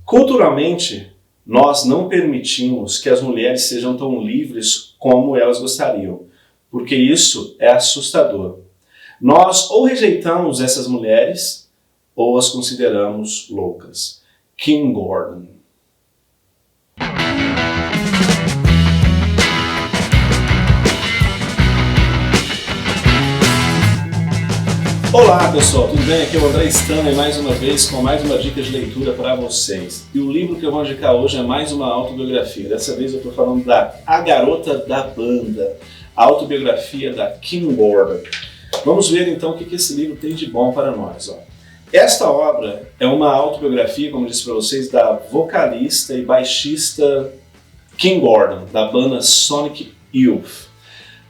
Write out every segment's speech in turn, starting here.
Culturalmente, nós não permitimos que as mulheres sejam tão livres como elas gostariam, porque isso é assustador. Nós ou rejeitamos essas mulheres ou as consideramos loucas. Kim Gordon. Olá pessoal, tudo bem? Aqui é o André Stanley mais uma vez com mais uma dica de leitura para vocês. E o livro que eu vou indicar hoje é mais uma autobiografia. Dessa vez eu estou falando da A Garota da Banda, a autobiografia da Kim Gordon. Vamos ver então o que esse livro tem de bom para nós. Esta obra é uma autobiografia, como eu disse para vocês, da vocalista e baixista Kim Gordon, da banda Sonic Youth.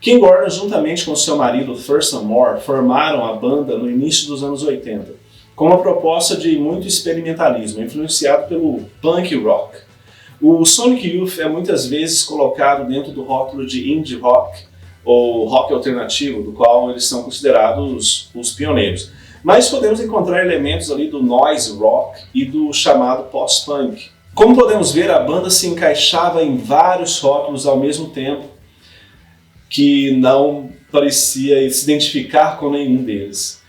Kim Gordon, juntamente com seu marido Thurston Moore, formaram a banda no início dos anos 80, com uma proposta de muito experimentalismo, influenciado pelo punk rock. O Sonic Youth é muitas vezes colocado dentro do rótulo de indie rock, ou rock alternativo, do qual eles são considerados os pioneiros. Mas podemos encontrar elementos ali do noise rock e do chamado post-punk. Como podemos ver, a banda se encaixava em vários rótulos ao mesmo tempo, que não parecia se identificar com nenhum deles.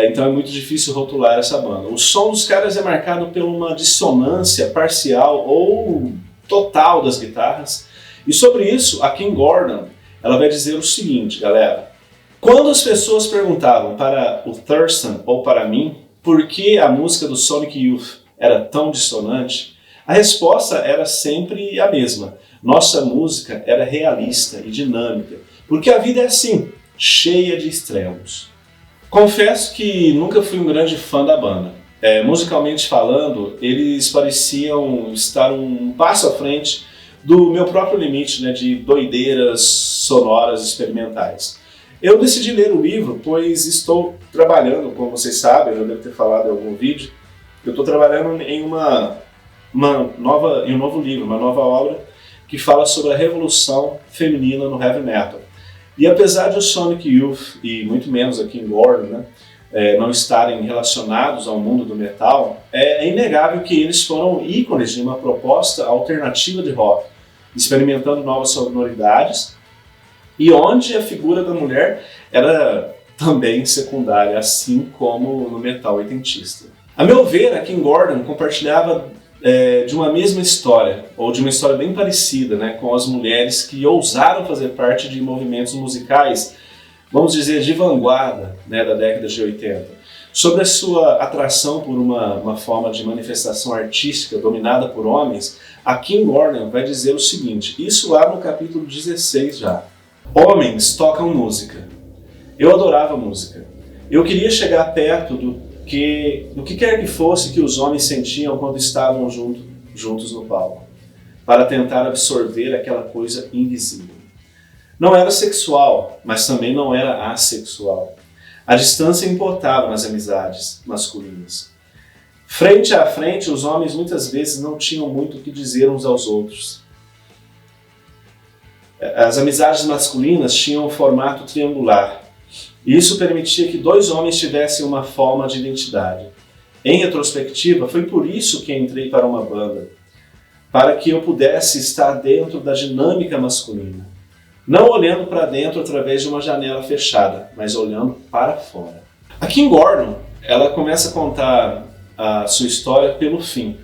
Então é muito difícil rotular essa banda. O som dos caras é marcado por uma dissonância parcial ou total das guitarras. E sobre isso, a Kim Gordon ela vai dizer o seguinte, galera. Quando as pessoas perguntavam para o Thurston ou para mim por que a música do Sonic Youth era tão dissonante, a resposta era sempre a mesma. Nossa música era realista e dinâmica, porque a vida é assim, cheia de extremos. Confesso que nunca fui um grande fã da banda. Musicalmente falando, eles pareciam estar um passo à frente do meu próprio limite, de doideiras sonoras experimentais. Eu decidi ler o livro, pois estou trabalhando, como vocês sabem, eu já devo ter falado em algum vídeo, eu estou trabalhando em um novo livro, uma nova obra, que fala sobre a revolução feminina no heavy metal. E apesar de o Sonic Youth, e muito menos a Kim Gordon, não estarem relacionados ao mundo do metal, é inegável que eles foram ícones de uma proposta alternativa de rock, experimentando novas sonoridades, e onde a figura da mulher era também secundária, assim como no metal oitentista. A meu ver, a Kim Gordon compartilhava de uma mesma história, ou de uma história bem parecida, com as mulheres que ousaram fazer parte de movimentos musicais, vamos dizer, de vanguarda, da década de 80. Sobre a sua atração por uma forma de manifestação artística dominada por homens, a Kim Gordon vai dizer o seguinte, isso lá no capítulo 16 já. Homens tocam música. Eu adorava música. Eu queria chegar perto do que quer que fosse que os homens sentiam quando estavam juntos no palco, para tentar absorver aquela coisa invisível. Não era sexual, mas também não era assexual. A distância importava nas amizades masculinas. Frente a frente, os homens muitas vezes não tinham muito o que dizer uns aos outros. As amizades masculinas tinham um formato triangular. E isso permitia que dois homens tivessem uma forma de identidade. Em retrospectiva, foi por isso que entrei para uma banda, para que eu pudesse estar dentro da dinâmica masculina, não olhando para dentro através de uma janela fechada, mas olhando para fora. A Kim Gordon, ela começa a contar a sua história pelo fim,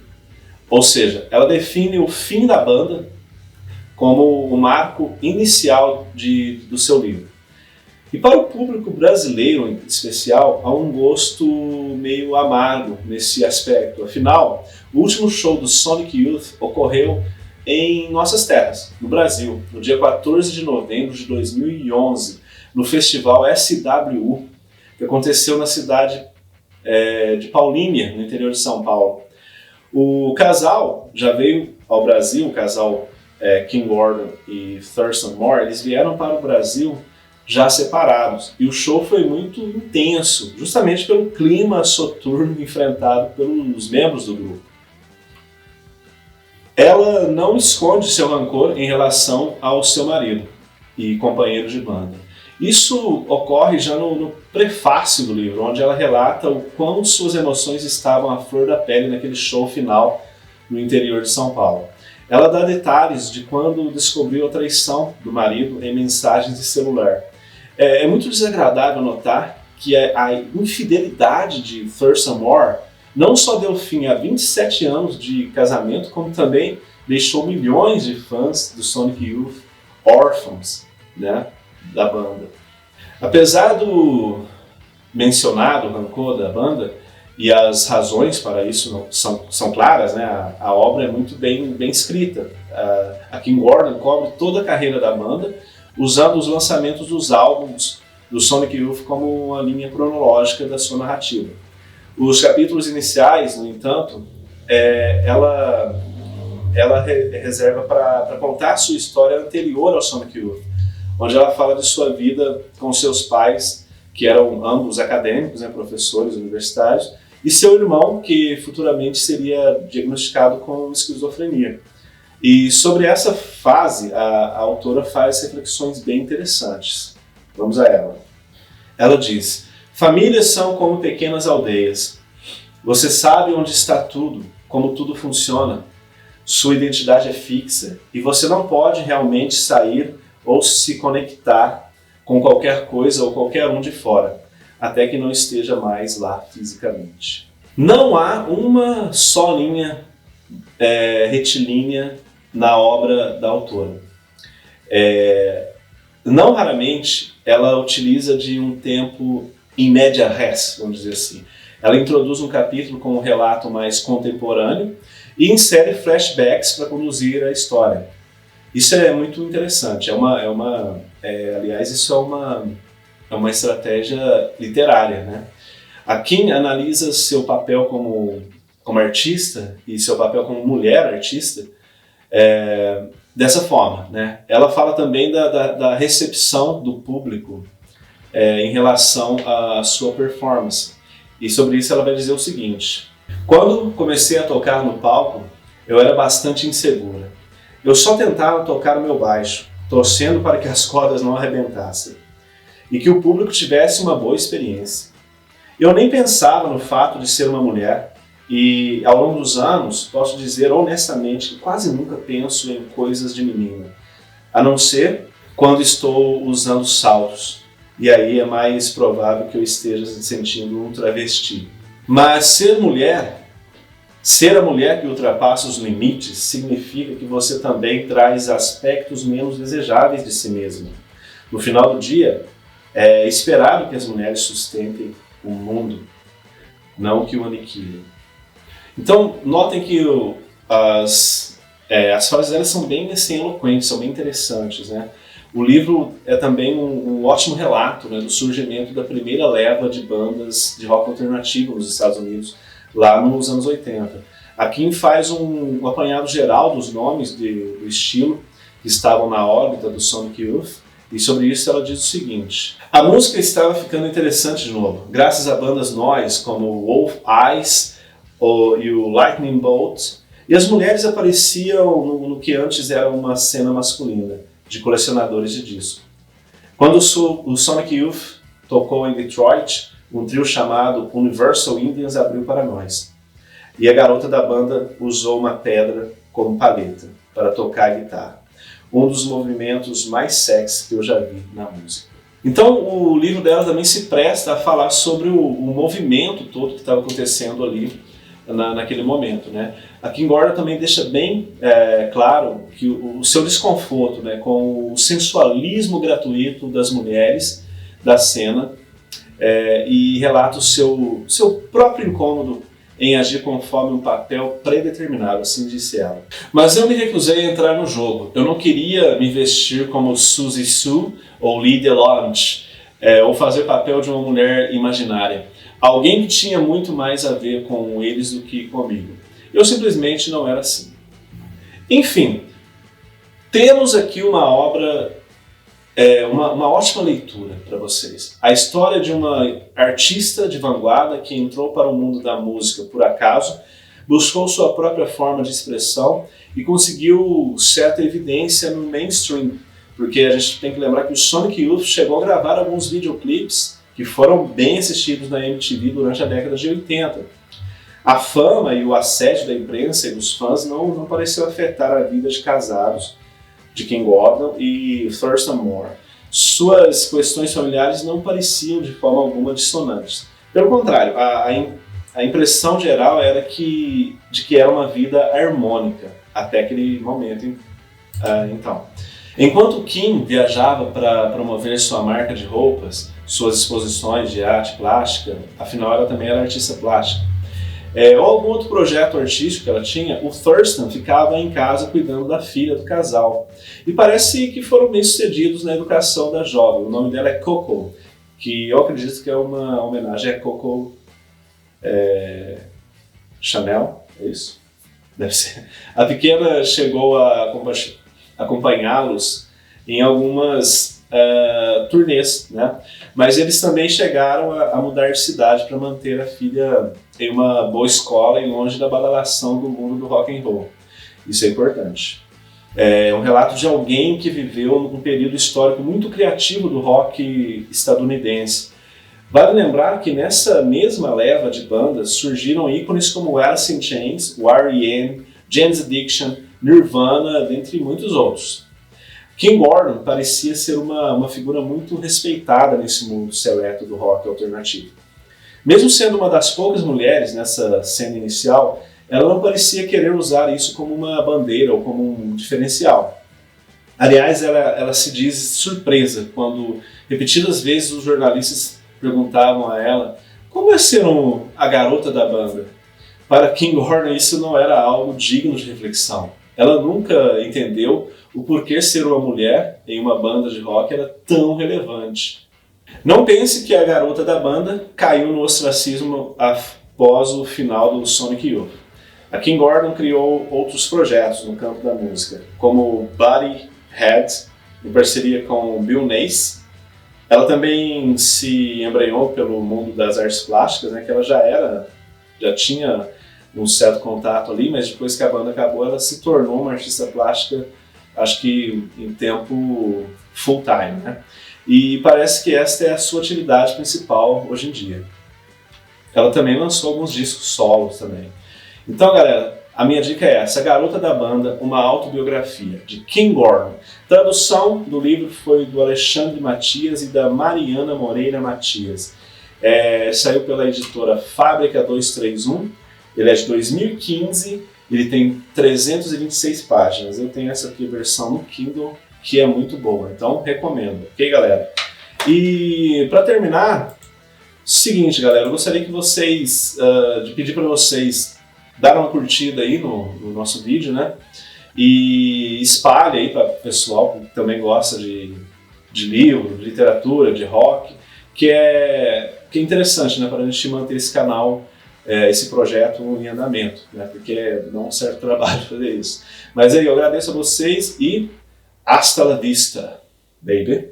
ou seja, ela define o fim da banda como o marco inicial do seu livro. E para o público brasileiro, em especial, há um gosto meio amargo nesse aspecto. Afinal, o último show do Sonic Youth ocorreu em nossas terras, no Brasil, no dia 14 de novembro de 2011, no festival SWU, que aconteceu na cidade de Paulínia, no interior de São Paulo. O casal já veio ao Brasil, o casal Kim Gordon e Thurston Moore, eles vieram para o Brasil já separados. E o show foi muito intenso, justamente pelo clima soturno enfrentado pelos membros do grupo. Ela não esconde seu rancor em relação ao seu marido e companheiro de banda. Isso ocorre já no prefácio do livro, onde ela relata o quão suas emoções estavam à flor da pele naquele show final no interior de São Paulo. Ela dá detalhes de quando descobriu a traição do marido em mensagens de celular. É muito desagradável notar que a infidelidade de Thurston Moore não só deu fim a 27 anos de casamento, como também deixou milhões de fãs do Sonic Youth órfãos, né, da banda. Apesar do mencionado rancor da banda, e as razões para isso são claras, né? A obra é muito bem escrita. A Kim Gordon cobre toda a carreira da banda, usando os lançamentos dos álbuns do Sonic Youth como uma linha cronológica da sua narrativa. Os capítulos iniciais, no entanto, ela reserva para contar a sua história anterior ao Sonic Youth, onde ela fala de sua vida com seus pais, que eram ambos acadêmicos, né, professores universitários, e seu irmão, que futuramente seria diagnosticado com esquizofrenia. E sobre essa fase, a autora faz reflexões bem interessantes. Vamos a ela. Ela diz: famílias são como pequenas aldeias. Você sabe onde está tudo, como tudo funciona. Sua identidade é fixa e você não pode realmente sair ou se conectar com qualquer coisa ou qualquer um de fora, até que não esteja mais lá fisicamente. Não há uma só linha retilínea na obra da autora. Não raramente ela utiliza de um tempo in media res, vamos dizer assim. Ela introduz um capítulo com um relato mais contemporâneo e insere flashbacks para conduzir a história. Isso é muito interessante. Aliás, isso é uma estratégia literária, né? A Kim analisa seu papel como artista e seu papel como mulher artista dessa forma, né? Ela fala também da recepção do público em relação à sua performance. E sobre isso ela vai dizer o seguinte: quando comecei a tocar no palco, eu era bastante insegura. Eu só tentava tocar o meu baixo, torcendo para que as cordas não arrebentassem e que o público tivesse uma boa experiência. Eu nem pensava no fato de ser uma mulher e, ao longo dos anos, posso dizer honestamente que quase nunca penso em coisas de menina, a não ser quando estou usando saltos, e aí é mais provável que eu esteja se sentindo um travesti. Mas ser a mulher que ultrapassa os limites significa que você também traz aspectos menos desejáveis de si mesma. No final do dia, é esperado que as mulheres sustentem o mundo, não que o aniquilem. Então, notem que as frases delas são bem assim, eloquentes, são bem interessantes, né? O livro é também um ótimo relato, né, do surgimento da primeira leva de bandas de rock alternativo nos Estados Unidos, lá nos anos 80. A Kim faz um apanhado geral dos nomes do estilo que estavam na órbita do Sonic Youth, e sobre isso ela diz o seguinte: a música estava ficando interessante de novo, graças a bandas noise como Wolf Eyes e o Lightning Bolt, e as mulheres apareciam no que antes era uma cena masculina, de colecionadores de disco. Quando o Sonic Youth tocou em Detroit, um trio chamado Universal Indians abriu para nós. E a garota da banda usou uma pedra como paleta para tocar a guitarra. Um dos movimentos mais sexy que eu já vi na música. Então o livro dela também se presta a falar sobre o movimento todo que estava acontecendo ali naquele momento, né? A Kim Gordon também deixa bem claro que o seu desconforto, né, com o sensualismo gratuito das mulheres da cena e relata o seu próprio incômodo em agir conforme um papel predeterminado, assim disse ela. Mas eu me recusei a entrar no jogo. Eu não queria me vestir como Suzy Sue ou Lydia Lunch, ou fazer papel de uma mulher imaginária. Alguém que tinha muito mais a ver com eles do que comigo. Eu simplesmente não era assim. Enfim, temos aqui uma obra, uma ótima leitura para vocês. A história de uma artista de vanguarda que entrou para o mundo da música por acaso, buscou sua própria forma de expressão e conseguiu certa evidência no mainstream, porque a gente tem que lembrar que o Sonic Youth chegou a gravar alguns videoclipes que foram bem assistidos na MTV durante a década de 80. A fama e o assédio da imprensa e dos fãs não pareceu afetar a vida de casados de Kim Gordon e Thurston Moore. Suas questões familiares não pareciam de forma alguma dissonantes. Pelo contrário, a impressão geral era de que era uma vida harmônica até aquele momento. Então, enquanto Kim viajava para promover sua marca de roupas, suas exposições de arte plástica, afinal ela também era artista plástica, ou algum outro projeto artístico que ela tinha, o Thurston ficava em casa cuidando da filha do casal. E parece que foram bem-sucedidos na educação da jovem. O nome dela é Coco, que eu acredito que é uma homenagem a Coco Chanel, é isso? Deve ser. A pequena chegou a acompanhá-los em algumas turnês, né? Mas eles também chegaram a mudar de cidade para manter a filha em uma boa escola e longe da badalação do mundo do rock and roll. Isso é importante. É um relato de alguém que viveu num período histórico muito criativo do rock estadunidense. Vale lembrar que nessa mesma leva de bandas surgiram ícones como Alice in Chains, o R.E.M., Jane's Addiction, Nirvana, dentre muitos outros. Kim Gordon parecia ser uma figura muito respeitada nesse mundo seleto do rock alternativo. Mesmo sendo uma das poucas mulheres nessa cena inicial, ela não parecia querer usar isso como uma bandeira ou como um diferencial. Aliás, ela se diz surpresa quando repetidas vezes os jornalistas perguntavam a ela como é ser a garota da banda. Para Kim Gordon isso não era algo digno de reflexão. Ela nunca entendeu o porquê ser uma mulher em uma banda de rock era tão relevante. Não pense que a garota da banda caiu no ostracismo após o final do Sonic Youth. A Kim Gordon criou outros projetos no campo da música, como Buddy Head, em parceria com Bill Nace. Ela também se embrenhou pelo mundo das artes plásticas, né, que ela já tinha um certo contato ali, mas depois que a banda acabou, ela se tornou uma artista plástica, acho que em tempo full time, né? E parece que esta é a sua atividade principal hoje em dia. Ela também lançou alguns discos solos também. Então, galera, a minha dica é essa: A Garota da Banda, uma autobiografia, de Kim Gordon. Tradução do livro foi do Alexandre Matias e da Mariana Moreira Matias. Saiu pela editora Fábrica 231, ele é de 2015, ele tem 326 páginas. Eu tenho essa aqui, versão no Kindle, que é muito boa, então recomendo, ok, galera? E para terminar, seguinte, galera, eu gostaria que de pedir para vocês darem uma curtida aí no nosso vídeo, né? E espalhe aí para o pessoal que também gosta de livro, de literatura, de rock, que é interessante, né, para a gente manter esse canal, esse projeto em andamento, né? Porque dá um certo trabalho fazer isso. Mas aí, eu agradeço a vocês e hasta la vista, baby!